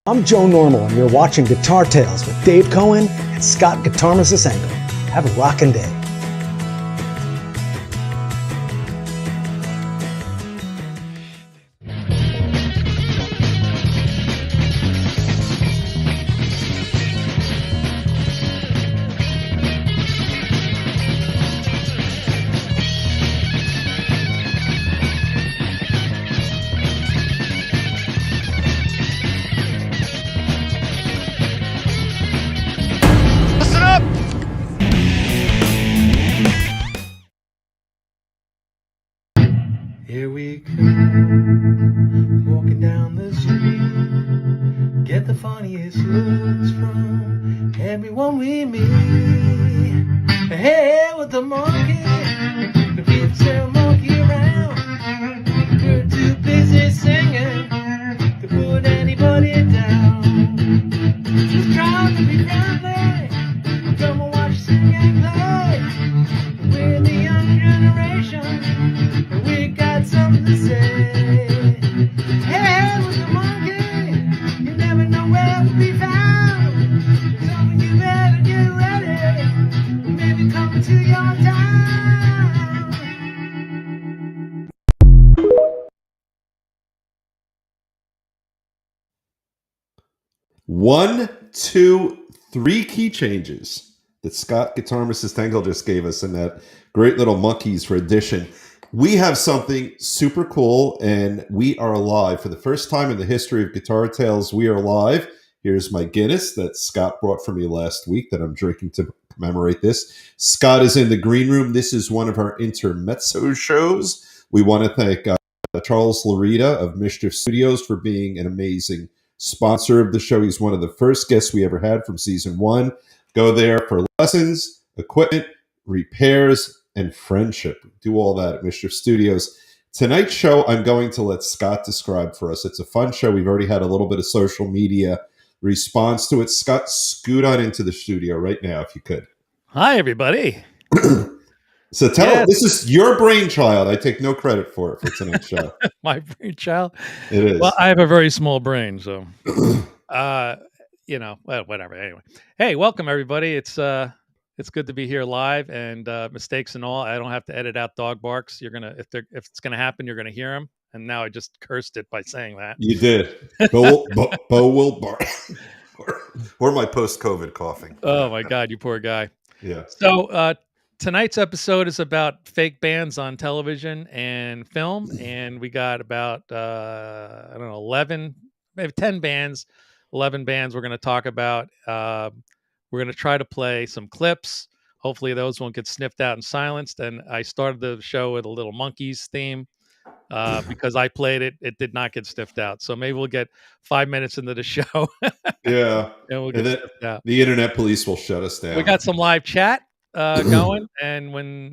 I'm Joe Normal, and you're watching Guitar Tales with Dave Cohen and Scott Guitarmus Engel. Have a rockin' day. Here we come, walking down the street, get the funniest looks from everyone we meet. Hey, with the monkey, the beats a monkey around. We're too busy singing to put anybody down. Just trying to be friendly, come and watch sing and play. We're the young generation, and we got something to say. Hey, with the monkey, you never know where we'll be found. So you better get ready, maybe come to your town. 1, 2, 3 key changes that Scott Guitarmus Engel just gave us in that great little Monkees rendition. We have something super cool, and we are live. For the first time in the history of Guitar Tales, we are live. Here's my Guinness that Scott brought for me last week that I'm drinking to commemorate this. Scott is in the green room. This is one of our intermezzo shows. We want to thank Charles Larita of Mischief Studios for being an amazing sponsor of the show. He's one of the first guests we ever had from season 1. Go there for lessons, equipment, repairs, and friendship. Do all that at Mischief Studios. Tonight's show, I'm going to let Scott describe for us. It's a fun show. We've already had a little bit of social media response to it. Scott, scoot on into the studio right now, if you could. Hi, everybody. So this is your brainchild. I take no credit for it for tonight's show. My brainchild? It is. Well, I have a very small brain, so, whatever. Anyway. Hey, welcome, everybody. It's good to be here live, and mistakes and all. I don't have to edit out dog barks. If it's gonna happen, you're gonna hear them. And now I just cursed it by saying that. You did. Bo will bark. or my post-COVID coughing. Oh, my God, you poor guy. Yeah. So tonight's episode is about fake bands on television and film. And we got about, 11, maybe 10 bands, 11 bands we're going to talk about. We're going to try to play some clips. Hopefully those won't get sniffed out and silenced. And I started the show with a little Monkees theme. Because I played it, it did not get sniffed out. So maybe we'll get 5 minutes into the show. Yeah. And we'll get sniffed out. The internet police will shut us down. We got some live chat going. And when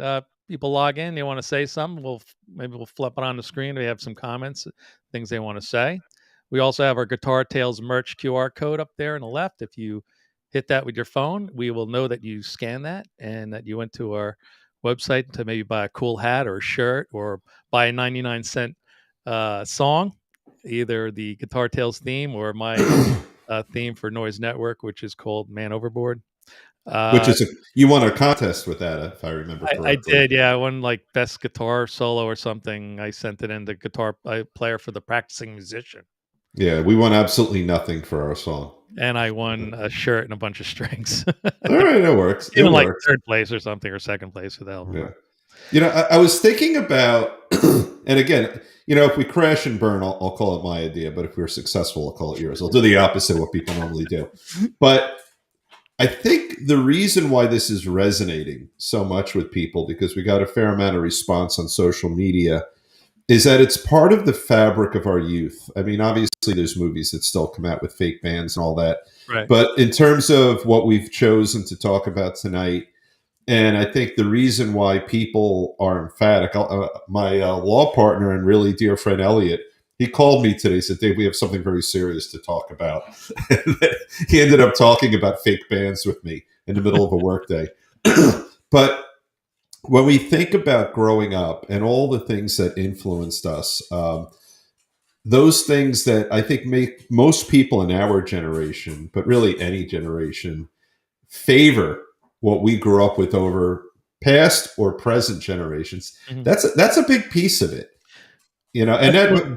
people log in, they want to say something, we'll flip it on the screen. We have some comments, things they want to say. We also have our Guitar Tales merch QR code up there on the left. If you hit that with your phone, we will know that you scanned that and that you went to our website to maybe buy a cool hat or a shirt or buy a 99-cent song, either the Guitar Tales theme or my theme for Noise Network, which is called Man Overboard. You won a contest with that, if I remember correctly. I did, yeah. I won like best guitar solo or something. I sent it in the guitar player for the practicing musician. Yeah, we won absolutely nothing for our song. And I won a shirt and a bunch of strings. All right, it works. Even like third place or something, or second place. Who the hell? Yeah. You know, I was thinking about, and again, if we crash and burn, I'll call it my idea. But if we're successful, I'll call it yours. I'll do the opposite of what people normally do. But I think the reason why this is resonating so much with people, because we got a fair amount of response on social media, is that it's part of the fabric of our youth. I mean, obviously, there's movies that still come out with fake bands and all that. Right. But in terms of what we've chosen to talk about tonight, and I think the reason why people are emphatic, my law partner and really dear friend Elliot, he called me today, said, Dave, we have something very serious to talk about. He ended up talking about fake bands with me in the middle of a workday. But when we think about growing up and all the things that influenced us, those things that I think make most people in our generation, but really any generation, favor what we grew up with over past or present generations. Mhm. That's a big piece of it, you know. And then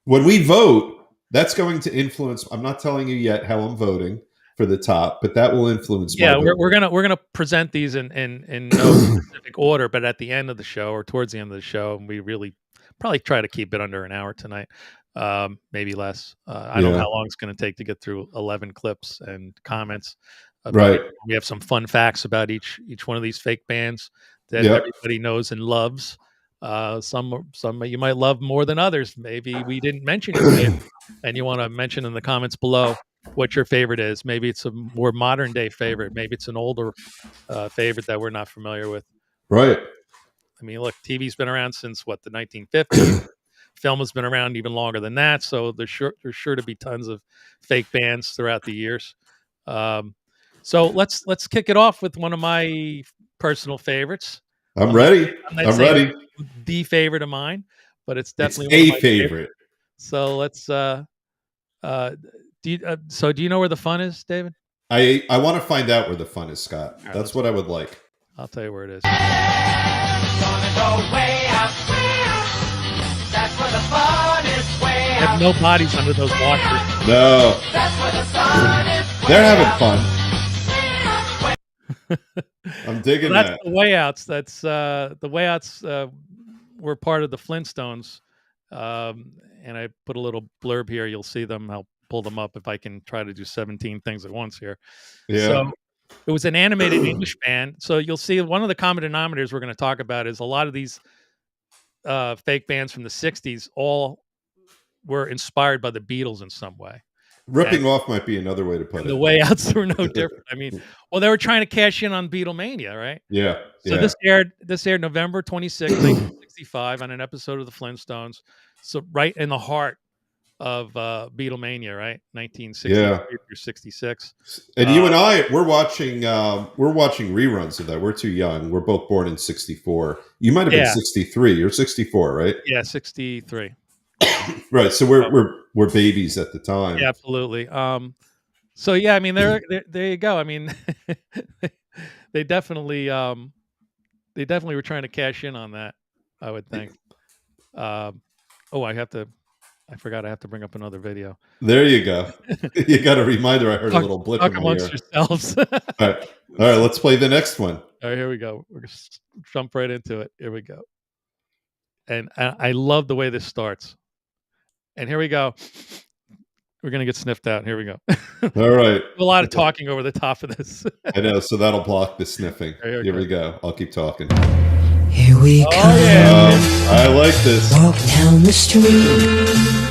when we vote, that's going to influence. I'm not telling you yet how I'm voting for the top, but that will influence. Yeah, my we're gonna present these in no specific order, but at the end of the show or towards the end of the show, we really probably try to keep it under an hour tonight, maybe less. I don't know how long it's going to take to get through 11 clips and comments. Right. We have some fun facts about each one of these fake bands that Yep. everybody knows and loves. Some you might love more than others. Maybe we didn't mention your favorite, and you want to mention in the comments below what your favorite is. Maybe it's a more modern day favorite. Maybe it's an older favorite that we're not familiar with. Right. I mean, look, TV's been around since what, the 1950s. Film has been around even longer than that. So there's sure to be tons of fake bands throughout the years. So let's kick it off with one of my personal favorites. I'm ready. I'm ready. The favorite of mine, but it's definitely it's one a of my favorite. So let's. Do you know where the fun is, David? I want to find out where the fun is, Scott. Right, that's what I would like. I'll tell you where it is. Gonna go way out. That's where the fun is. Way I have no bodies under those washers. No. That's where the sun is. They're having fun. I'm digging That's that. the way outs. That's the way outs were part of the Flintstones. And I put a little blurb here. You'll see them. I'll pull them up if I can try to do 17 things at once here. Yeah. So it was an animated English band. So you'll see one of the common denominators we're going to talk about is a lot of these fake bands from the 60s all were inspired by the Beatles in some way. Ripping off might be another way to put it. The way outs were no different. I mean, well, they were trying to cash in on Beatlemania, right? Yeah. So this aired November 26, 1965 on an episode of the Flintstones. So right in the heart of Beatlemania, right? 1963 through 66. And you and I, we're watching reruns of that. We're too young. We're both born in 64. You might have been 63. You're 64, right? Yeah, 63. Right. So we're babies at the time. Yeah, absolutely. So yeah, I mean, there you go. I mean, they definitely were trying to cash in on that, I would think. I forgot I have to bring up another video. There you go. You got a reminder. I heard a little blip in my amongst ear. yourselves. All right, let's play the next one. All right, here we go. We're going to jump right into it. Here we go. And I love the way this starts. And here we go. We're going to get sniffed out. Here we go. All right. A lot of talking over the top of this. I know. So that'll block the sniffing. Here we go. I'll keep talking. Here we come. Yeah. I like this. Walk down the street.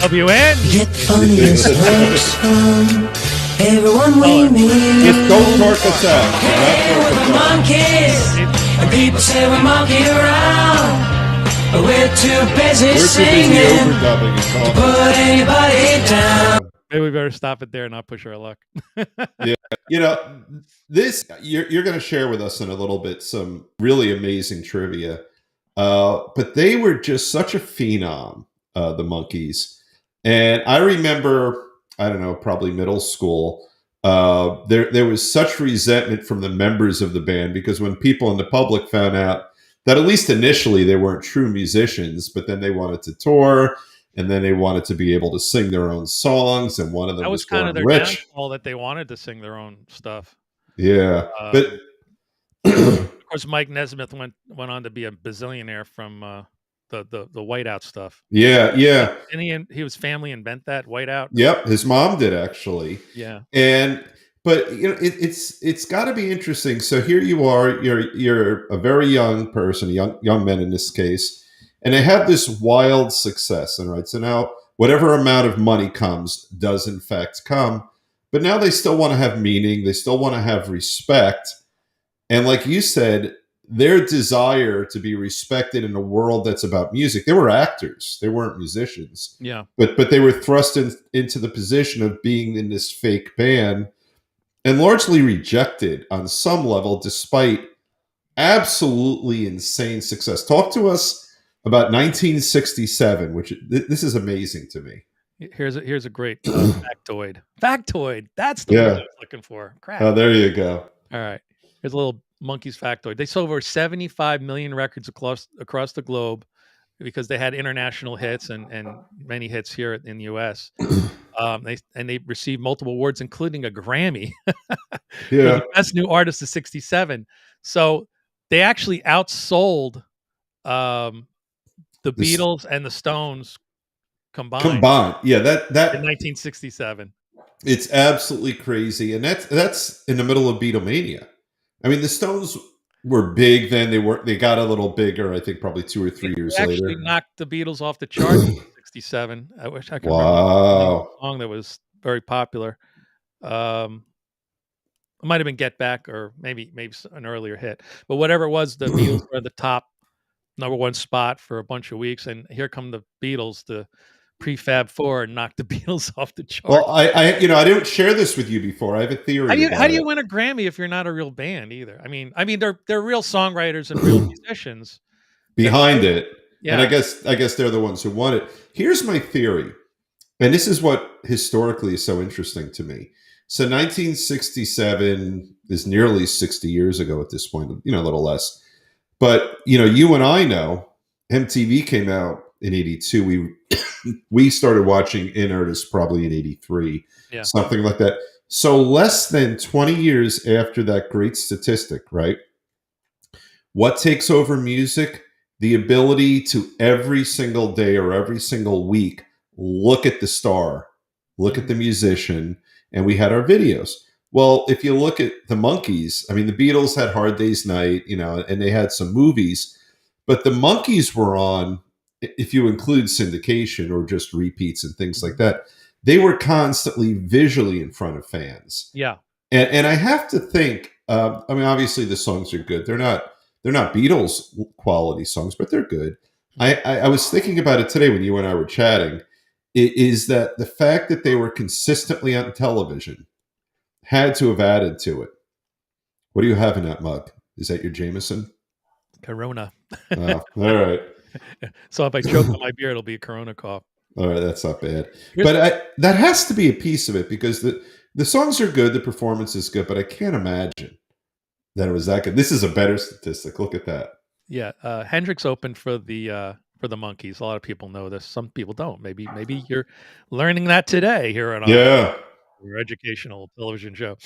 WN. Get the funniest looks from everyone we meet. Just don't torque us out. Hey, we're the Monkees. And people say we're monkeying around. But we're too busy singing overdubbing and talking. put anybody down. Maybe we better stop it there and not push our luck. Yeah. You know, this you're going to share with us in a little bit some really amazing trivia. But they were just such a phenom, the Monkees. And I remember, I don't know, probably middle school, there was such resentment from the members of the band because when people in the public found out that at least initially they weren't true musicians, but then they wanted to tour and then they wanted to be able to sing their own songs. And one of them was kind of their rich. downfall that they wanted to sing their own stuff. Yeah. But of course, Mike Nesmith went on to be a bazillionaire from the whiteout stuff. Yeah. Yeah. And he was family invent that whiteout. Yep. His mom did actually. Yeah. But you know, it's got to be interesting. So here you are, you're a very young person, young men in this case, And they have this wild success. And right, so now whatever amount of money comes does in fact come. But now they still want to have meaning. They still want to have respect. And like you said, their desire to be respected in a world that's about music. They were actors. They weren't musicians. Yeah. But they were thrust into the position of being in this fake band and largely rejected on some level, despite absolutely insane success. Talk to us about 1967, which this is amazing to me. Here's a great factoid. Factoid. That's the word I was looking for. Crap. Oh, there you go. All right. Here's a little Monkees factoid. They sold over 75 million records across the globe because they had international hits and many hits here in the U.S. They received multiple awards, including a Grammy for the best new artist of '67. So they actually outsold the Beatles and the Stones combined. Yeah, that in 1967. It's absolutely crazy, and that's in the middle of Beatlemania. I mean, the Stones were big then. They got a little bigger, I think, probably 2 or 3 years later. Actually knocked the Beatles off the chart in '67. I wish I could remember a song that was very popular. It might have been Get Back or maybe an earlier hit. But whatever it was, the Beatles were the top #1 spot for a bunch of weeks. And here come the Beatles, the Prefab Four, and knocked the Beatles off the chart. Well, I didn't share this with you before. I have a theory. How do you win a Grammy if you're not a real band either? I mean, they're real songwriters and real musicians behind it. Yeah. And I guess they're the ones who won it. Here's my theory. And this is what historically is so interesting to me. So 1967 is nearly 60 years ago at this point, a little less. But, you and I know MTV came out in 82. We started watching in earnest probably in 83, something like that. So less than 20 years after that great statistic, right? What takes over music? The ability to every single day or every single week look at the star, look at the musician, and we had our videos. Well, if you look at the Monkees, I mean, the Beatles had Hard Day's Night, and they had some movies, but the Monkees were on, if you include syndication or just repeats and things like that, they were constantly visually in front of fans. Yeah. And I have to think, obviously the songs are good. They're not Beatles quality songs, but they're good. I was thinking about it today when you and I were chatting, is that the fact that they were consistently on television had to have added to it. What do you have in that mug? Is that your Jameson? Corona. Oh, all right. So if I choke on my beer, it'll be a Corona cough. All right, that's not bad. But that has to be a piece of it because the songs are good, the performance is good, but I can't imagine that it was that good. This is a better statistic. Look at that. Yeah, Hendrix opened for the Monkees. A lot of people know this. Some people don't. Maybe you're learning that today here on your educational television show.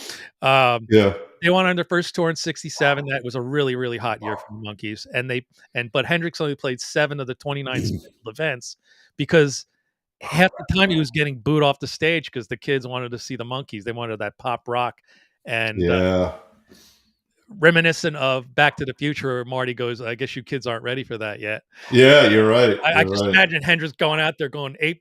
They went on their first tour in '67. That was a really, really hot year for the Monkees. But Hendrix only played 7 of the 29 scheduled events because half the time he was getting booed off the stage because the kids wanted to see the Monkees. They wanted that pop rock. And reminiscent of Back to the Future, where Marty goes, I guess you kids aren't ready for that yet. Yeah, you're right. I just imagine Hendrix going out there going ape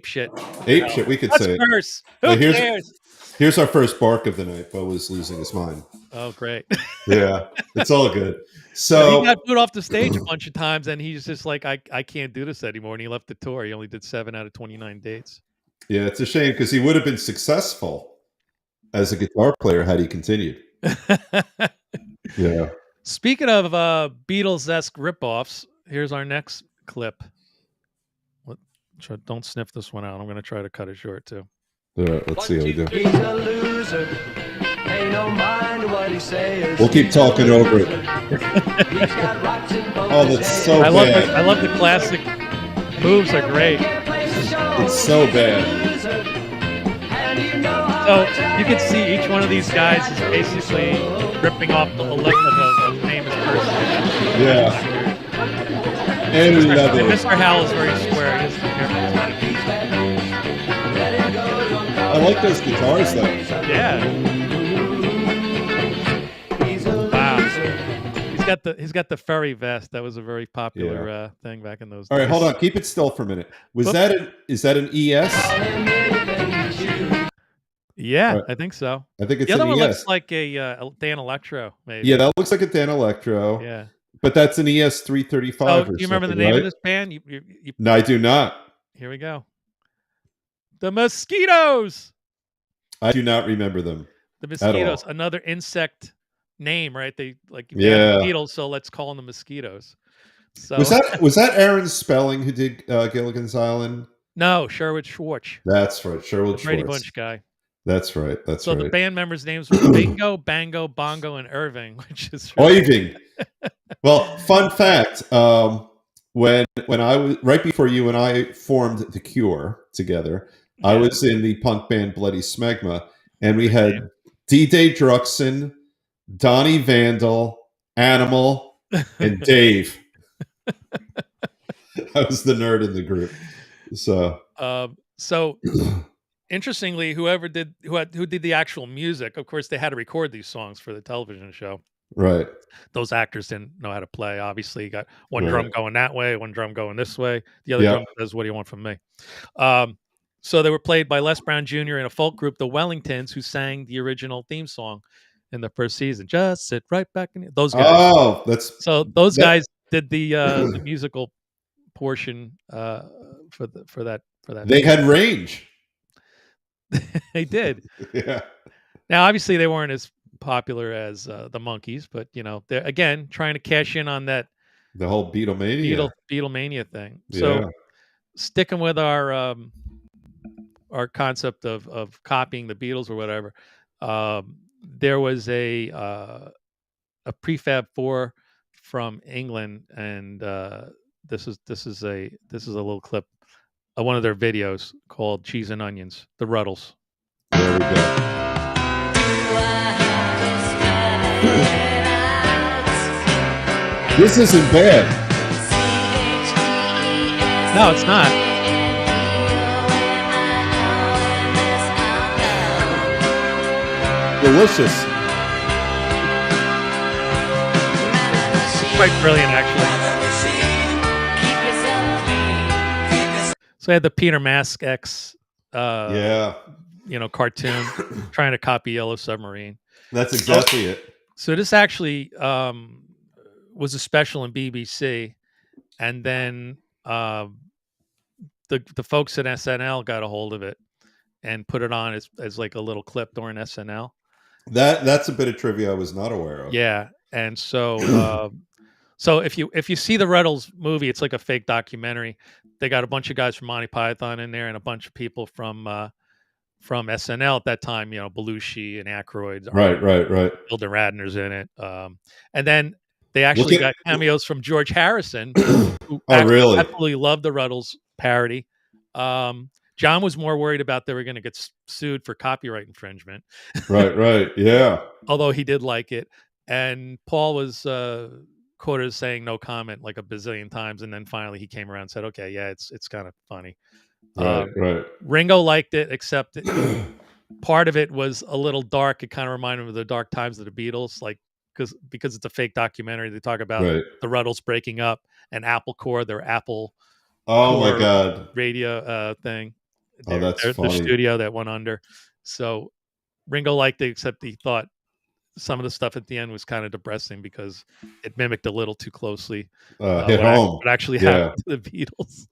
shit. Ape shit, we could Let's say. Curse. Who cares? Here's our first bark of the night. Bo was losing his mind. Oh, great. Yeah, it's all good. So he got booed off the stage a bunch of times, and he's just like, I can't do this anymore. And he left the tour. He only did 7 out of 29 dates. Yeah, it's a shame because he would have been successful as a guitar player had he continued. Yeah. Speaking of Beatles-esque ripoffs, here's our next clip. Don't sniff this one out. I'm going to try to cut it short too. All right, let's see how we do. He's a loser. Ain't no mind what he says. We'll keep talking over it. Oh, that's so bad. I love the classic moves. Are great. It's so bad. So you can see each one of these guys is basically ripping off the look of a famous person. Yeah. And Mr. Howell is very square. He doesn't care. I like those guitars though. Yeah. Wow. He's he's got the furry vest. That was a very popular thing back in those All days. right, hold on. Keep it still for a minute. Is that an ES? Yeah, Right. I think so. I think it's The other an one ES. looks like a Dan Electro, maybe. Yeah, that looks like a Dan Electro. Yeah. But that's an ES 335 So, or do you remember the something, name right? of this band? No, I do not. Here we go. The Mosquitoes. I do not remember them. The At all. Mosquitoes, another insect name, right? They like the Yeah. Beatles, so let's call them the Mosquitoes. So Was that Aaron Spelling who did Gilligan's Island? no, Sherwood Schwartz, That's right, Sherwood the Brady Schwartz. Bunch guy. That's right. That's So right. the band members' names were Bingo, Bango, Bongo, and Irving, which is really Oiving. Well, fun fact: when I was right before you and I formed the Cure together, I Yeah. was in the punk band Bloody Smegma, and we had D-Day Druxon, Donnie Vandal, Animal, and Dave. I was the nerd in the group. So interestingly, who did the actual music? Of course, they had to record these songs for the television show. right. Those actors didn't know how to play. Obviously, you got one Right. drum going that way, one drum going this way. The other Yep. drum says, "What do you want from me?" So they were played by Les Brown Jr. and a folk group, the Wellingtons, who sang the original theme song in the first season. Just sit right back in those guys. Oh, Those guys did the musical portion for that. They had range. They did. Yeah. Now, obviously, they weren't as popular as the Monkees, but they're again trying to cash in on that The whole Beatlemania. Beatlemania thing. So, sticking with our concept of copying the Beatles or whatever, there was a prefab 4 from England, and this is a little clip of one of their videos called "Cheese and Onions," the Rutles. There we go. This isn't bad. No, it's not. Delicious. Quite brilliant, actually. So I had the Peter Mask X, cartoon trying to copy Yellow Submarine. That's exactly it. So this actually was a special in BBC, and then the folks at SNL got a hold of it and put it on as like a little clip during SNL. That's a bit of trivia I was not aware of. Yeah, and so so if you see the Rutles movie, it's like a fake documentary. They got a bunch of guys from Monty Python in there and a bunch of people from SNL at that time. Belushi and Aykroyd. Right. Hilda Radner's in it, and then they actually got cameos from George Harrison, who really? absolutely loved the Rutles parody. John was more worried about they were going to get sued for copyright infringement. Right. Yeah. Although he did like it. And Paul was quoted as saying no comment like a bazillion times. And then finally he came around and said, okay, yeah, it's kind of funny. Right. Ringo liked it, except part of it was a little dark. It kind of reminded him of the dark times of the Beatles, like because it's a fake documentary. They talk about the Rutles breaking up and Apple Corps, their Apple my God. radio thing. That's funny. Their studio that went under. So Ringo liked it, except he thought some of the stuff at the end was kind of depressing because it mimicked a little too closely hit home. what actually happened to the Beatles.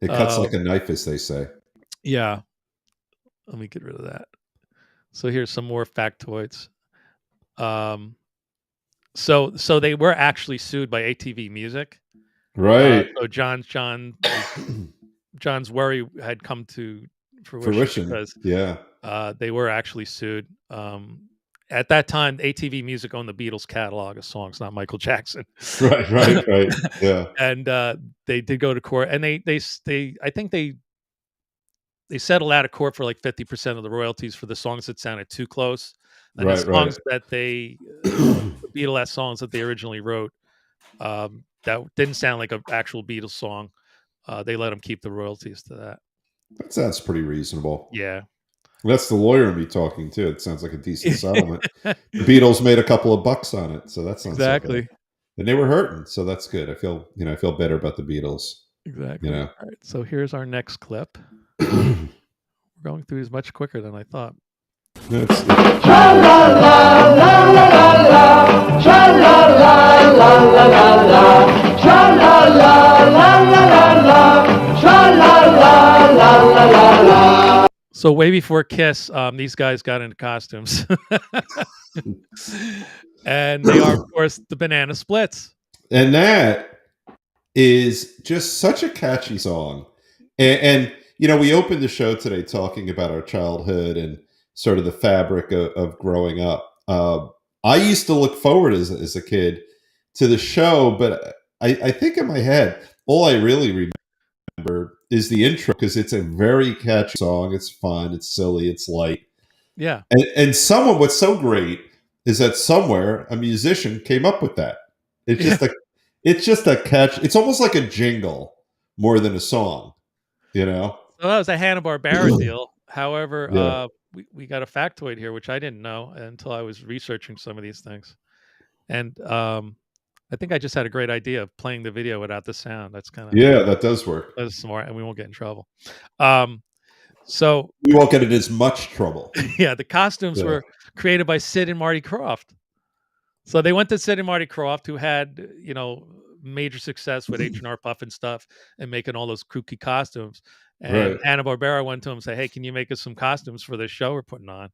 It cuts like a knife, as they say. Yeah. Let me get rid of that. So here's some more factoids. So they were actually sued by ATV Music. Right. So John's worry had come to fruition. Because they were actually sued. At that time, ATV Music owned the Beatles catalog of songs, not Michael Jackson. Right. Yeah. And they did go to court, and they I think they settled out of court for like 50% of the royalties for the songs that sounded too close, and the songs that the Beatles songs that they originally wrote that didn't sound like an actual Beatles song. They let them keep the royalties to that. That sounds pretty reasonable. Yeah. That's the lawyer in me talking too. It sounds like a decent settlement. The Beatles made a couple of bucks on it, so that's not so bad. Exactly. And they were hurting, so that's good. I feel better about the Beatles. Exactly. You know. All right. So here's our next clip. We're going through these much quicker than I thought. So way before Kiss, these guys got into costumes. And they are, of course, the Banana Splits. And that is just such a catchy song. And we opened the show today talking about our childhood and sort of the fabric of growing up. I used to look forward as a kid to the show, but I think in my head, all I really remember is the intro because it's a very catchy song. It's fun, it's silly, it's light. Yeah. And what's so great is that somewhere a musician came up with that. It's just a catch. It's almost like a jingle more than a song, So that was a Hanna-Barbera deal. However, Yeah. We got a factoid here, which I didn't know until I was researching some of these things. And I think I just had a great idea of playing the video without the sound. That's kind of That does work. that's smart, and we won't get in trouble. So We won't get in as much trouble. yeah, the costumes were created by Sid and Marty Krofft. So they went to Sid and Marty Krofft, who had major success with H&R Puff and stuff, and making all those kooky costumes. And Right. Hanna-Barbera went to him and said, "Hey, can you make us some costumes for this show we're putting on?"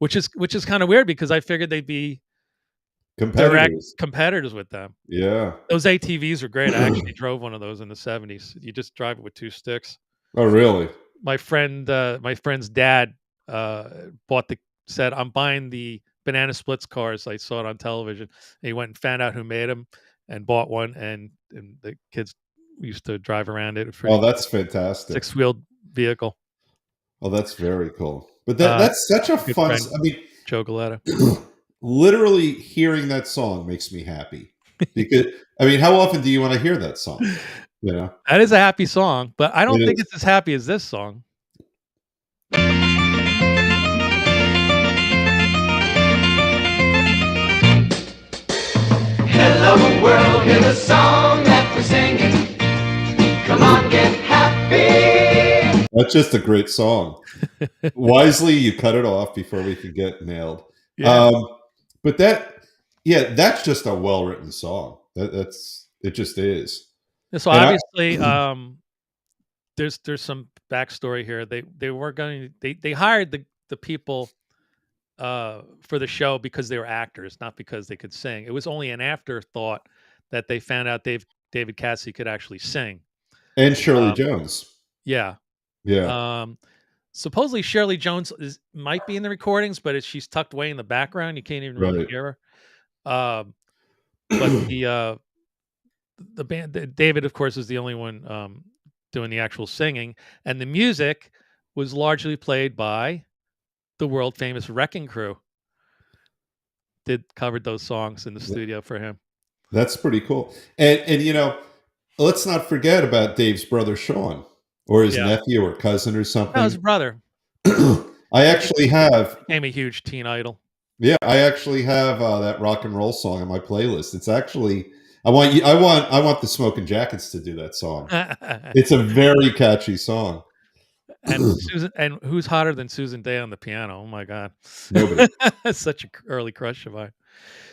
Which is kind of weird because I figured they'd be direct competitors with them. Yeah. Those ATVs are great. I actually drove one of those in the 70s. You just drive it with 2 sticks. Oh, really? My friend's dad said, "I'm buying the Banana Splits cars." I saw it on television. And he went and found out who made them and bought one, and the kids used to drive around it. Oh, that's fantastic. 6-wheeled vehicle. Oh, that's very cool. But that's such a fun. I mean, Joe Galetta. Literally hearing that song makes me happy because how often do you want to hear that song? That is a happy song, but I don't think it's as happy as this song. Hello world, hear the song that we're singing. Come on, get happy. That's just a great song. Wisely, you cut it off before we could get nailed. Yeah. But that's just a well-written song. It just is. So obviously, there's some backstory here. They hired the people for the show because they were actors, not because they could sing. It was only an afterthought that they found out David Cassidy could actually sing. And Shirley Jones. Yeah. Yeah. Supposedly Shirley Jones might be in the recordings, but she's tucked away in the background. You can't even really hear her. But the band, David, of course, is the only one doing the actual singing, and the music was largely played by the world famous Wrecking Crew. Covered those songs in the studio for him. That's pretty cool. And let's not forget about Dave's brother Sean, or his nephew or cousin or something. No, his brother. I actually became a huge teen idol. Yeah, I actually have that rock and roll song on my playlist. It's actually I want the Smoking Jackets to do that song. It's a very catchy song. And who's hotter than Susan Day on the piano? Oh my God. Nobody. Such an early crush of mine.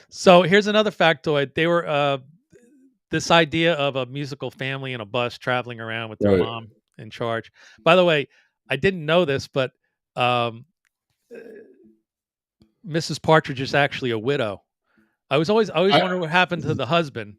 So here's another factoid. They were this idea of a musical family in a bus traveling around with their mom in charge. By the way, I didn't know this, but Mrs. Partridge is actually a widow. I always wonder what happened to the husband.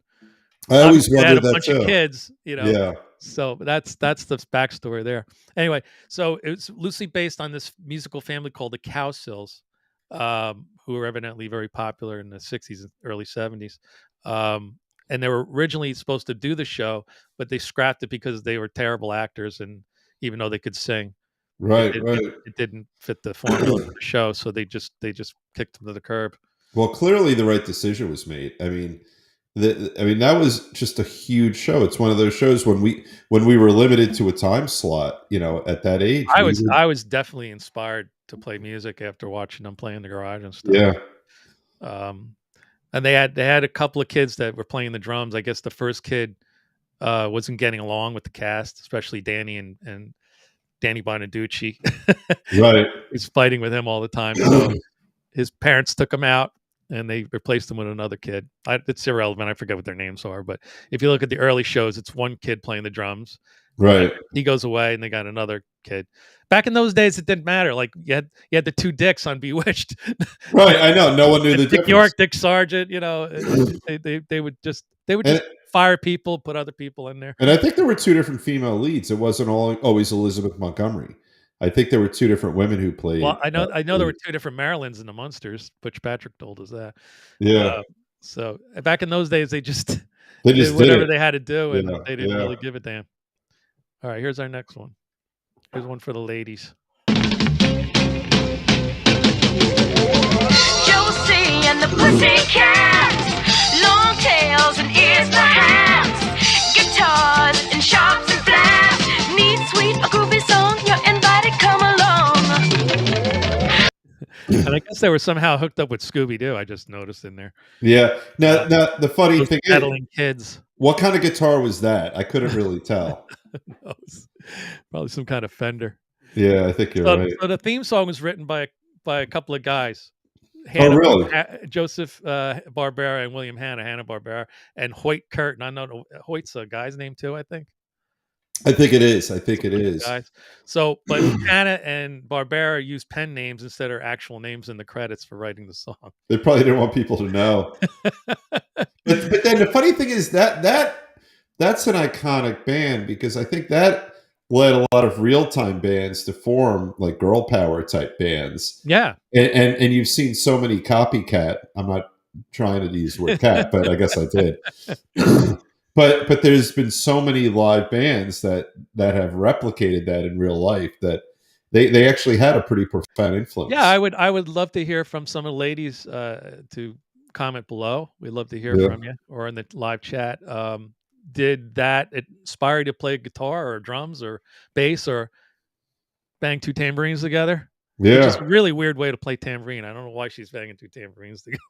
I always wondered had a that bunch too. of kids, Yeah. So that's the backstory there. Anyway, so it's loosely based on this musical family called the Cowsills, who were evidently very popular in the 60s and early 70s. And they were originally supposed to do the show, but they scrapped it because they were terrible actors, and even though they could sing, it didn't fit the formula for the show, so they just kicked them to the curb. Well, clearly the right decision was made. I mean, I mean, that was just a huge show. It's one of those shows when we were limited to a time slot, at that age. I was definitely inspired to play music after watching them play in the garage and stuff. Yeah. Um, and they had a couple of kids that were playing the drums. I guess the first kid wasn't getting along with the cast, especially Danny and Danny Bonaducci. Right. He's fighting with him all the time. So his parents took him out and they replaced him with another kid. It's irrelevant. I forget what their names are. But if you look at the early shows, it's one kid playing the drums. Right. He goes away and they got another kid. Back in those days, it didn't matter. Like you had the two dicks on Bewitched. Right. I know. No one knew the Dick difference. York, Dick Sargent, they would just fire people, put other people in there. And I think there were two different female leads. It wasn't always Elizabeth Montgomery. I think there were two different women who played. Well, I know there were two different Marilyns in the Munsters. Butch Patrick told us that. Yeah. So back in those days, they just They did just whatever did they had to do, and Yeah, they didn't yeah. really give a damn. All right, here's our next one. Here's one for the ladies. Josie and the Pussycats, long tails and ears perhaps, guitars and sharps and flats, neat, sweet, a groovy song, you're invited, come along. And I guess they were somehow hooked up with Scooby-Doo. I just noticed in there. Yeah. Now the funny Those thing is, meddling kids. what kind of guitar was that? I couldn't really tell. Probably some kind of Fender. Yeah, I think you're So, right. so the theme song was written by a couple of guys. Really? Joseph Barbera and William Hanna-Barbera, and Hoyt Curtin. I know Hoyt's a guy's name too, I think. I think it is. Guys. So, but Hanna and Barbera used pen names instead of actual names in the credits for writing the song. They probably didn't want people to know. but then the funny thing is that's an iconic band, because I think that led a lot of real-time bands to form, like girl power type bands. Yeah. And you've seen so many copycat. I'm not trying to use the word cat, but I guess I did. But there's been so many live bands that have replicated that in real life that they actually had a pretty profound influence. Yeah, I would love to hear from some of the ladies to comment below. We'd love to hear from you, or in the live chat. Did that inspire you to play guitar or drums or bass or bang two tambourines together? Yeah. Which is a really weird way to play tambourine. I don't know why she's banging two tambourines together.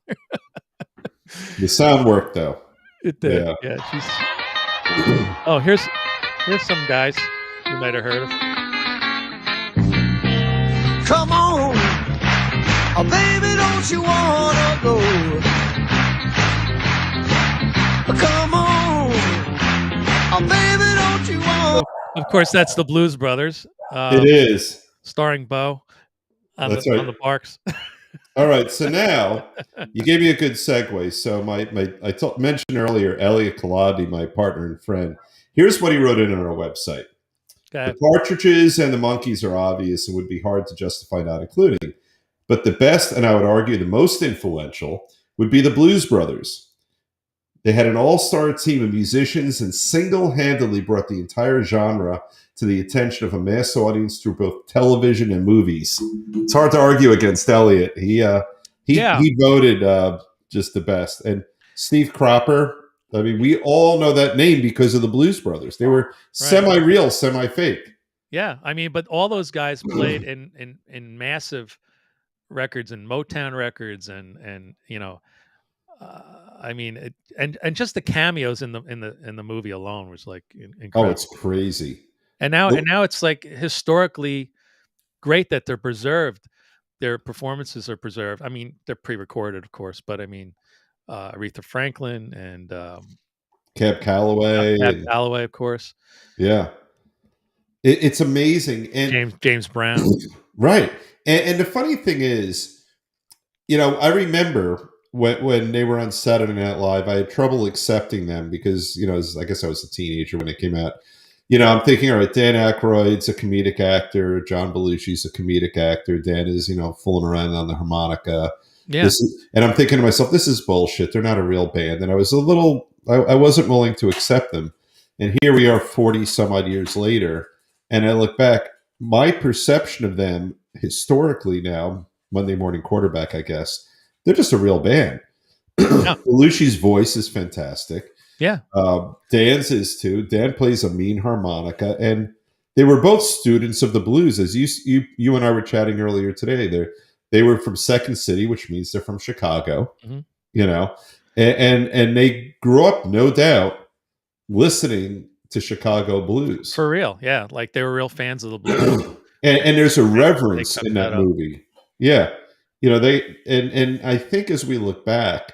The sound worked though. It did. Yeah. She's. Oh, here's some guys you might have heard of. Come on, oh baby, don't you wanna go? Come on, oh baby, don't you want? Of course, that's the Blues Brothers. It is starring Bo on That's on right. the Barks. All right, so now you gave me a good segue. So I mentioned earlier Elliot Collodi, my partner and friend. Here's what he wrote in on our website. Okay. The Partridges and the Monkees are obvious and would be hard to justify not including. But the best, and I would argue the most influential, would be the Blues Brothers. They had an all-star team of musicians and single-handedly brought the entire genre to the attention of a mass audience through both television and movies. It's hard to argue against Elliot. He voted just the best. And Steve Cropper, I mean, we all know that name because of the Blues Brothers. They were semi-real, semi-fake. Yeah, I mean, but all those guys played in massive records and Motown records, and you know, I mean, and just the cameos in the movie alone was like incredible. Oh, it's crazy. And now it's like historically great that they're preserved. Their performances are preserved. I mean, they're pre-recorded, of course, but I mean, Aretha Franklin and Cab Calloway, of course. Yeah, it's amazing. And James Brown, right? And the funny thing is, you know, I remember when they were on Saturday Night Live, I had trouble accepting them because, you know, I guess I was a teenager when it came out. You know, I'm thinking, all right, Dan Aykroyd's a comedic actor. John Belushi's a comedic actor. Dan is, you know, fooling around on the harmonica. Yeah. And I'm thinking to myself, this is bullshit. They're not a real band. And I was I wasn't willing to accept them. And here we are 40 some odd years later. And I look back, my perception of them historically now, Monday Morning Quarterback, I guess, they're just a real band. Belushi's voice is fantastic. Yeah. Dan's is too. Dan plays a mean harmonica, and they were both students of the blues. As you and I were chatting earlier today, they were from Second City, which means they're from Chicago. Mm-hmm. You know, and they grew up, no doubt, listening to Chicago blues For real. Yeah. Like they were real fans of the blues. and there's a reverence kept in that that up. movie. Yeah, you know they and I think as we look back,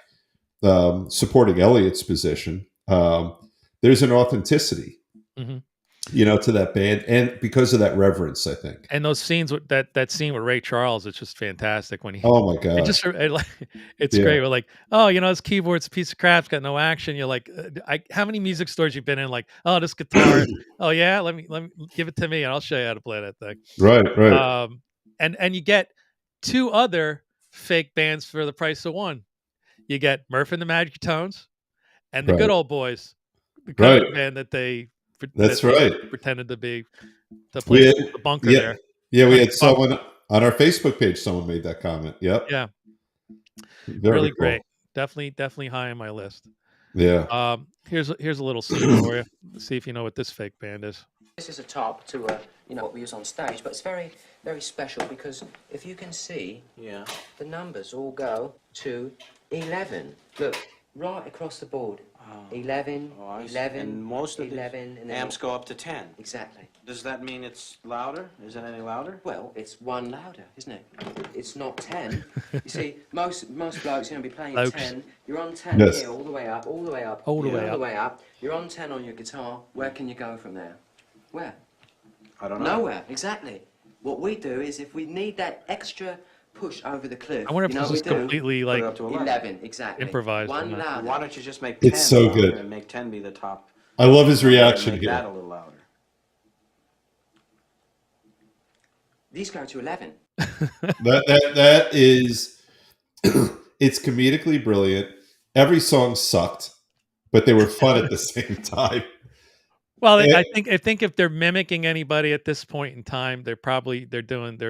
supporting Elliot's position, there's an authenticity, Mhm. you know, to that band, and because of that reverence, I think. And those scenes with that scene with Ray Charles, it's just fantastic when he. Oh my It god! just it's Yeah. great. We're like, oh, you know, this keyboard's a piece of crap. It's got no action. You're like, how many music stores you've been in? Like, oh, this guitar. Oh yeah, let me give it to me, and I'll show you how to play that thing. Right. And you get two other fake bands for the price of one. You get Murph and the Magic Tones, and the Good Right. Old Boys, the country Right. band that they That's that they right. pretended to be to We play had, the bunker yeah, there. yeah, we Country had bunker. someone on our Facebook page. Someone made that comment. Yep. Yeah. Very Really cool. great. Definitely high on my list. Yeah. Here's a little scene for you. See if you know what this fake band is. This is a top to what we use on stage, but it's very, very special because if you can see, the numbers all go to 11. Look, right across the board. 11, 11, and most of 11, the and then amps go up to 10. Exactly. Does that mean it's louder? Is it any louder? Well, it's one louder, isn't it? It's not 10. You see, most blokes be playing Blokes. 10. You're on 10 Yes. here, all the way up, all the way up, All the all way the up. way up. You're on 10 on your guitar. Where can you go from there? Where? I don't know. Nowhere, exactly. What we do is if we need that extra push over the cliff, I wonder if you know this what is we do? completely Put it like up to 11. 11, exactly. improvised. One on that. louder. Why don't you just make 10 It's so louder good. and make 10 be the top? I love his number and reaction make here. that a little louder. These go to 11. That is, it's comedically brilliant. Every song sucked, but they were fun at the same time. Well, Yeah. I think if they're mimicking anybody at this point in time, they're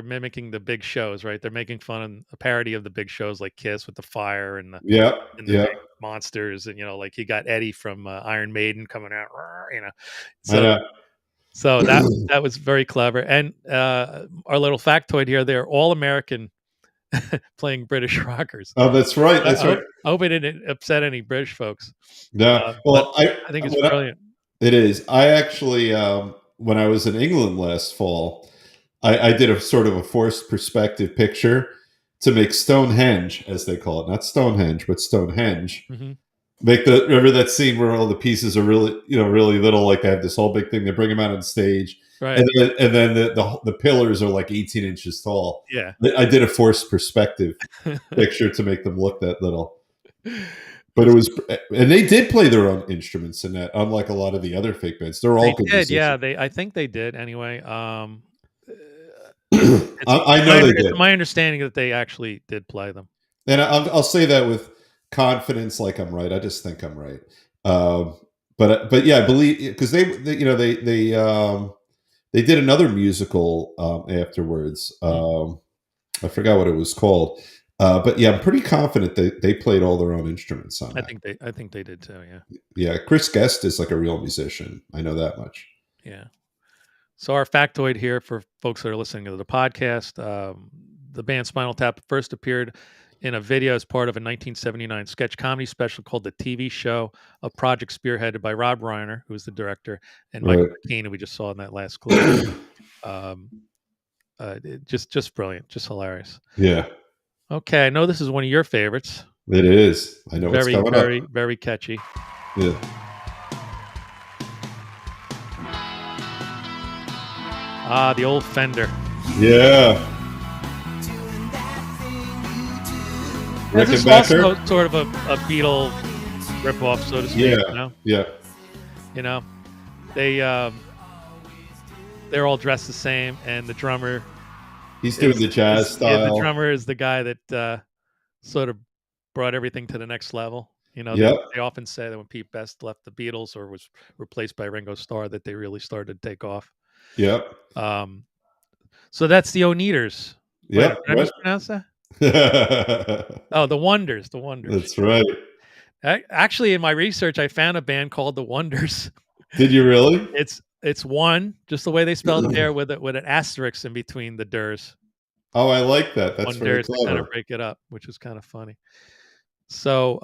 mimicking the big shows, right? They're making fun of a parody of the big shows like Kiss with the fire and the Yep. the Yep. big monsters, and like you got Eddie from Iron Maiden coming out, you know. I know. So that was very clever. And our little factoid here: they're all American playing British rockers. Oh, that's right. That's right. I hope it didn't upset any British folks. No. Well, I think it's brilliant. It is. I actually, when I was in England last fall, I did a sort of a forced perspective picture to make Stonehenge, as they call it, not Stonehenge, but Stonehenge. Mhm. Remember that scene where all the pieces are really, really little, like they have this whole big thing. They bring them out on stage, Right. and then the pillars are like 18 inches tall. Yeah. I did a forced perspective picture to make them look that little. But it was, and they did play their own instruments in that, unlike a lot of the other fake bands. They're all They good did, musicians. yeah. I think they did anyway. I know they did. It's my understanding that they actually did play them. And I'll say that with confidence, like I'm right. I just think I'm right. But yeah, I believe because they did another musical afterwards. I forgot what it was called. But yeah, I'm pretty confident they played all their own instruments on I that. think they did too. Yeah. Yeah, Chris Guest is like a real musician. I know that much. Yeah. So our factoid here for folks that are listening to the podcast: the band Spinal Tap first appeared in a video as part of a 1979 sketch comedy special called "The TV Show," a project spearheaded by Rob Reiner, who was the director, and Michael McKean, who we just saw in that last clip. Just brilliant, just hilarious. Yeah. Okay, I know this is one of your favorites. It is. I know Very, what's coming very, up. very catchy. Yeah. Ah, the old Fender. Yeah. This is Rickenbacker. also sort of a Beatle ripoff, so to speak. Yeah. You know? Yeah. You know, they're all dressed the same, and the drummer. He's doing the jazz style. Yeah, the drummer is the guy that sort of brought everything to the next level. You know, Yep. they often say that when Pete Best left the Beatles or was replaced by Ringo Starr, that they really started to take off. Yep. So that's the Oneaters. Yep. Did I mispronounce that? Oh, the Wonders. The Wonders. That's right. Actually, in my research, I found a band called the Wonders. Did you really? It's one, just the way they spelled it there, with an asterisk in between the ders. Oh, I like that. That's very Wonders to kind of clever. break it up, which is kind of funny. So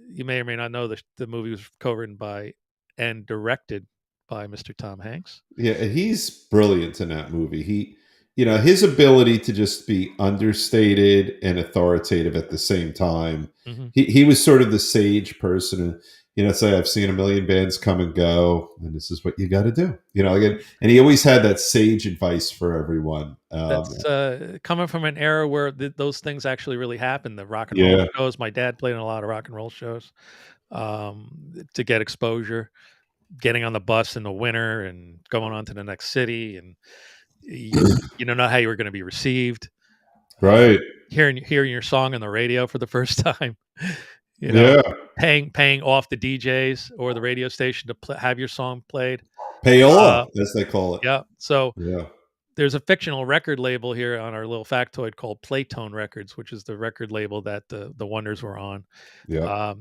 you may or may not know the movie was co-written by and directed by Mr. Tom Hanks. Yeah, and he's brilliant in that movie. His ability to just be understated and authoritative at the same time. Mhm. He was sort of the sage person. And, say, I've seen a million bands come and go, and this is what you got to do. Again, and he always had that sage advice for everyone. That's coming from an era where those things actually really happened. The rock and roll Yeah. shows. My dad played in a lot of rock and roll shows to get exposure, getting on the bus in the winter and going on to the next city, and you don't know how you were going to be received. Right. Hearing your song on the radio for the first time, Yeah. paying off the DJs or the radio station to have your song played. Payola, as they call it. Yeah. So Yeah. there's a fictional record label here on our little factoid called Playtone Records, which is the record label that the Wonders were on. Yeah.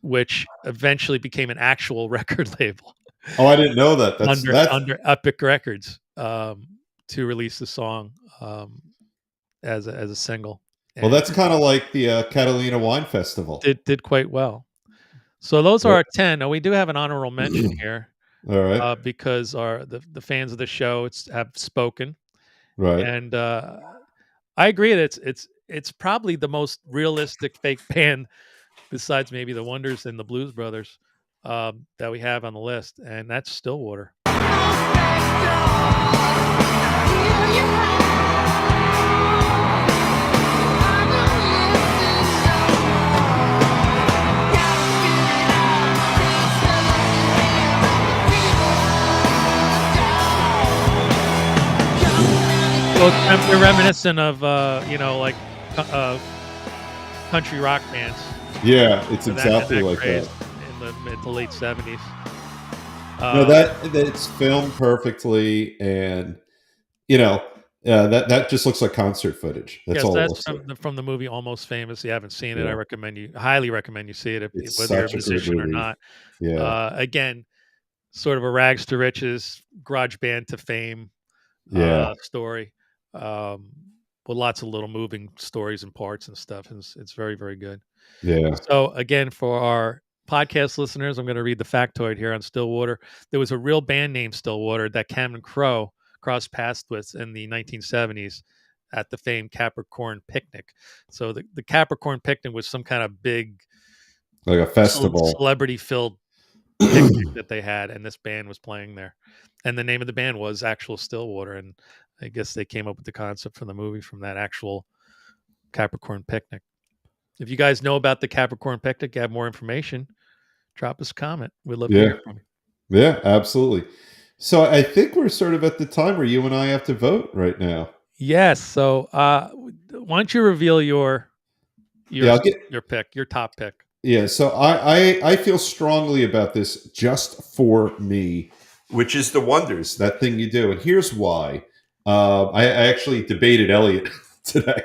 Which eventually became an actual record label. Oh, I didn't know that. That's under Epic Records to release the song as a single. Well, that's kind of like the Catalina Wine Festival. It did quite well. So those are our 10. Now we do have an honorable mention here. All right. Because the fans of the show have spoken. Right. And I agree that it's probably the most realistic fake band besides maybe the Wonders and the Blues Brothers that we have on the list, and that's Stillwater. Well, they're reminiscent of like country rock bands. Yeah, it's exactly like that. In the mid to late 70s. No, that's filmed perfectly, and that just looks like concert footage. That's all. That's from the movie Almost Famous. If you haven't seen it, I highly recommend you see it, whether you're a musician or not. Yeah. Again, sort of a rags to riches, garage band to fame story. With lots of little moving stories and parts and stuff. And it's very, very good. Yeah. So again, for our podcast listeners, I'm going to read the factoid here on Stillwater. There was a real band named Stillwater that Cameron Crowe crossed paths with in the 1970s at the famed Capricorn Picnic. So the Capricorn Picnic was some kind of big, like a festival, celebrity-filled picnic that they had, and this band was playing there. And the name of the band was actual Stillwater, and I guess they came up with the concept from the movie from that actual Capricorn Picnic. If you guys know about the Capricorn Picnic, have more information, drop us a comment. We'd love to hear from you. Yeah, absolutely. So I think we're sort of at the time where you and I have to vote right now. Yes. So why don't you reveal your pick, your top pick? Yeah. So I feel strongly about this just for me, which is the Wonders, that thing you do. And here's why. I actually debated Elliot today.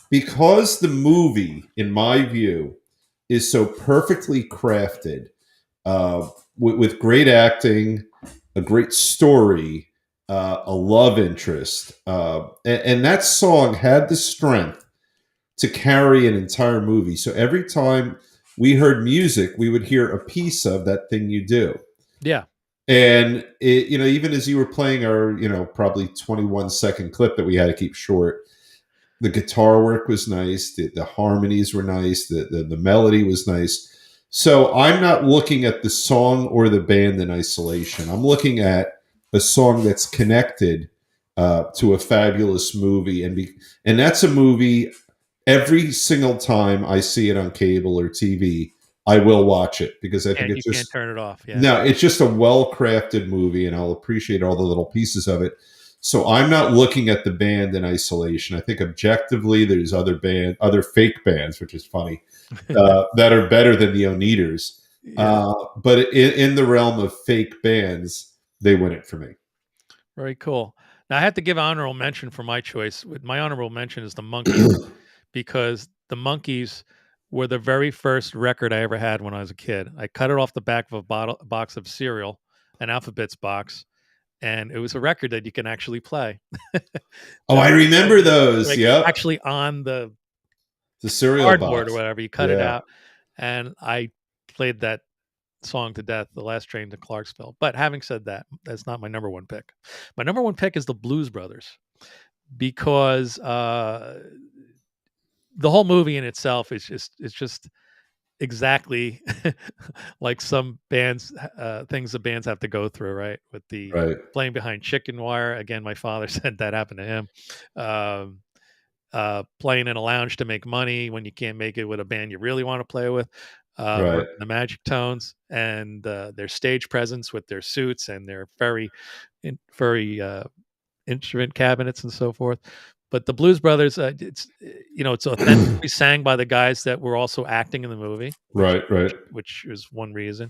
Because the movie, in my view, is so perfectly crafted, with great acting, a great story, a love interest. And that song had the strength to carry an entire movie. So every time we heard music, we would hear a piece of that thing you do. Yeah. And it, even as you were playing our, probably 21-second clip that we had to keep short, the guitar work was nice. The harmonies were nice. The melody was nice. So I'm not looking at the song or the band in isolation. I'm looking at a song that's connected to a fabulous movie. And that's a movie, every single time I see it on cable or TV, I will watch it because I think it's you can't turn it off. Yeah. No, it's just a well-crafted movie, and I'll appreciate all the little pieces of it. So I'm not looking at the band in isolation. I think objectively, there's other fake bands, which is funny, that are better than the Oneaters. Yeah. But in the realm of fake bands, they win it for me. Very cool. Now I have to give honorable mention for my choice. My honorable mention is the Monkees, because the Monkees were the very first record I ever had when I was a kid. I cut it off the back of a box of cereal, an Alphabets box, and it was a record that you can actually play. Oh, I remember those. Like Yep. actually on the cereal cardboard box. or whatever, you cut it Yeah. out, and I played that song to death, The Last Train to Clarksville. But having said that, that's not my number one pick. My number one pick is the Blues Brothers, because the whole movie in itself is just exactly like some bands, things the bands have to go through, right? With the Right. playing behind chicken wire. Again, my father said that happened to him. Playing in a lounge to make money when you can't make it with a band you really want to play with. Right. Working the Magic Tones, and their stage presence with their suits and their very instrument cabinets and so forth. But the Blues Brothers, it's it's authentically sang by the guys that were also acting in the movie, Right. Right. which is one reason.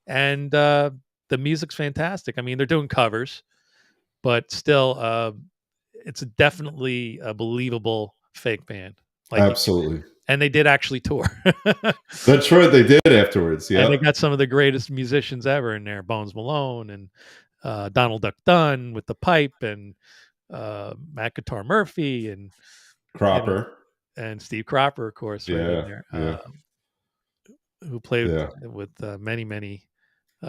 And the music's fantastic. I mean, they're doing covers, but still, it's definitely a believable fake band. Like, Absolutely. and they did actually tour. That's right. They did afterwards. And they Yeah. got some of the greatest musicians ever in there: Bones Malone and Donald Duck Dunn with the pipe, and Matt Guitar Murphy, and Cropper. and Steve Cropper, of course, right in there, Yeah. who played Yeah. with many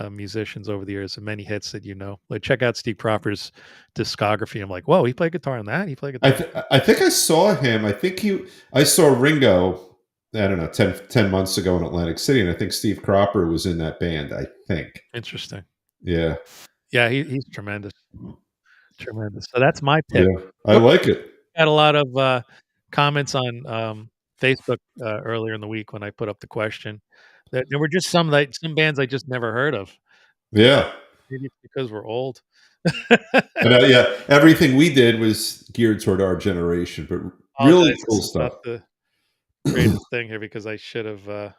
musicians over the years, and many hits that Like, check out Steve Cropper's discography. I'm like, whoa, he played guitar on that. He played guitar. I think I saw him. I saw Ringo, I don't know, 10 months ago in Atlantic City, and I think Steve Cropper was in that band, I think. Interesting. Yeah. Yeah, he's tremendous. Tremendous. So that's my pick. Yeah. I like it. Had a lot of comments on Facebook earlier in the week when I put up the question. There were just some bands I just never heard of. Yeah. Maybe it's because we're old. And yeah, everything we did was geared toward our generation, but really Apologize, cool this is stuff. not the greatest thing here, because I should have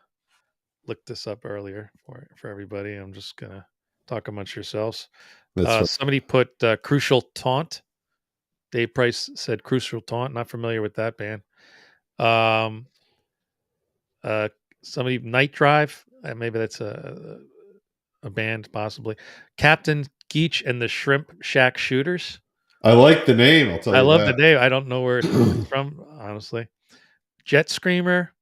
looked this up earlier for everybody. I'm just gonna talk amongst yourselves. That's right. Somebody put Crucial Taunt. Dave Price said Crucial Taunt. Not familiar with that band. Somebody Night Drive. Maybe that's a band, possibly. Captain Geach and the Shrimp Shack Shooters. I like the name. I'll tell you. I love the name. I don't know where it's from, honestly. Jet Screamer,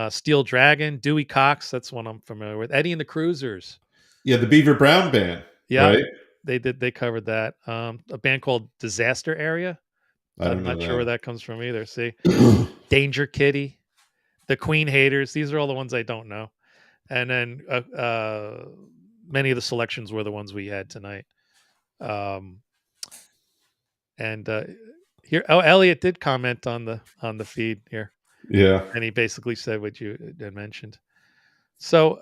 Steel Dragon, Dewey Cox. That's one I'm familiar with. Eddie and the Cruisers. Yeah, the Beaver Brown Band. Yeah, right? They covered that. A band called Disaster Area. I'm not sure where that comes from either. See, Danger Kitty, the Queen Haters. These are all the ones I don't know. And then many of the selections were the ones we had tonight. And here, Elliot did comment on the feed here. Yeah, and he basically said what you had mentioned. So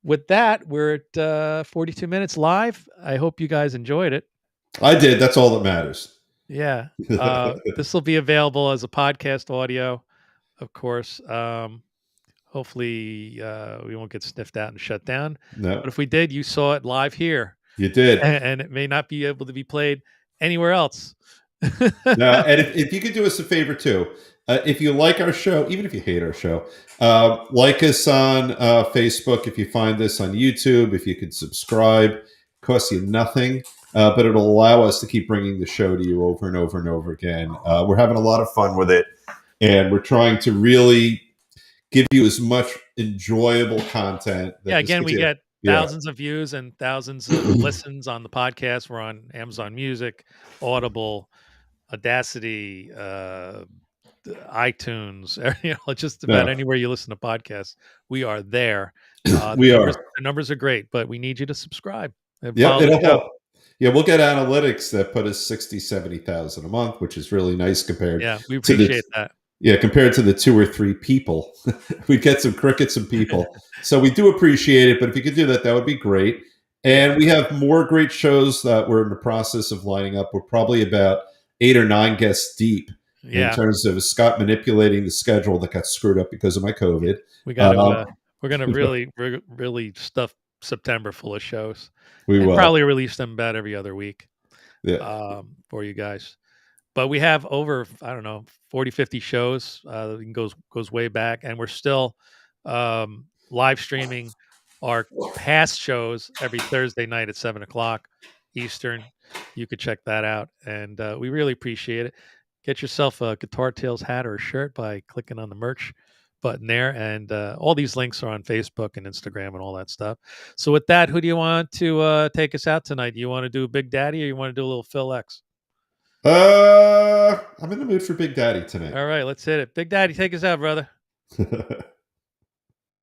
with that, we're at 42 minutes live. I hope you guys enjoyed it. I did. That's all that matters. Yeah. This will be available as a podcast audio, of course. Hopefully we won't get sniffed out and shut down. No. But if we did, you saw it live here. You did. And it may not be able to be played anywhere else. No, and if you could do us a favor too, if you like our show, even if you hate our show, like us on Facebook. If you find this on YouTube, if you could subscribe, costs you nothing, but it'll allow us to keep bringing the show to you over and over and over again. We're having a lot of fun with it, and we're trying to really give you as much enjoyable content. Yeah, again, we get thousands of views and thousands of listens on the podcast. We're on Amazon Music, Audible, Audacity, iTunes, just about anywhere you listen to podcasts. We are there. The numbers are great, but we need you to subscribe. Yeah, it'll help. Yeah, we'll get analytics that put us 60, 70,000 a month, which is really nice compared. Yeah, we appreciate that. Yeah, compared to the 2 or 3 people, we'd get some crickets and people. So we do appreciate it, but if you could do that, that would be great. And we have more great shows that we're in the process of lining up. We're probably about 8 or 9 guests deep in terms of Scott manipulating the schedule that got screwed up because of my COVID. We got we're going to really stuff September full of shows. We will probably release them about every other week. Yeah. For you guys. but we have over, I don't know, 40, 50 shows. Goes way back, and we're still live streaming our past shows every Thursday night at 7:00 Eastern. You could check that out, and we really appreciate it. Get yourself a Guitar Tales hat or a shirt by clicking on the merch button there, and all these links are on Facebook and Instagram and all that stuff. So with that, who do you want to take us out tonight? Do you want to do Big Daddy, or you want to do a little Phil X? I'm in the mood for Big Daddy tonight. All right, let's hit it. Big Daddy, take us out, brother.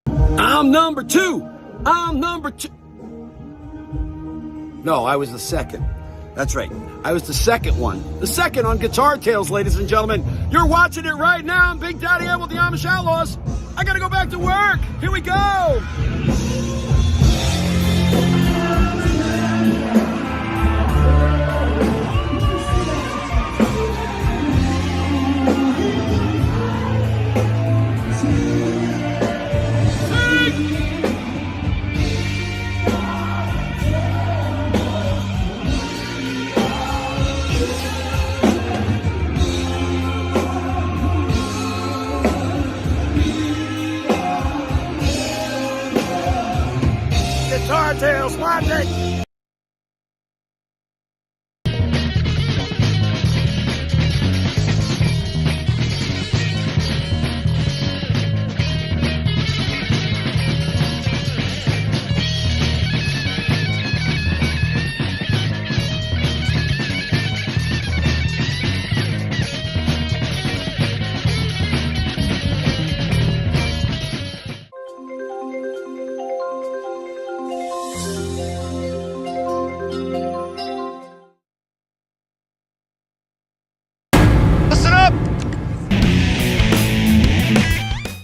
I'm number 2. I'm number 2. No, I was the second. That's right. I was the second one. The second on Guitar Tales, ladies and gentlemen. You're watching it right now. I'm Big Daddy Ed with the Amish Outlaws. I gotta go back to work. Here we go. Guitar Tales, watch it!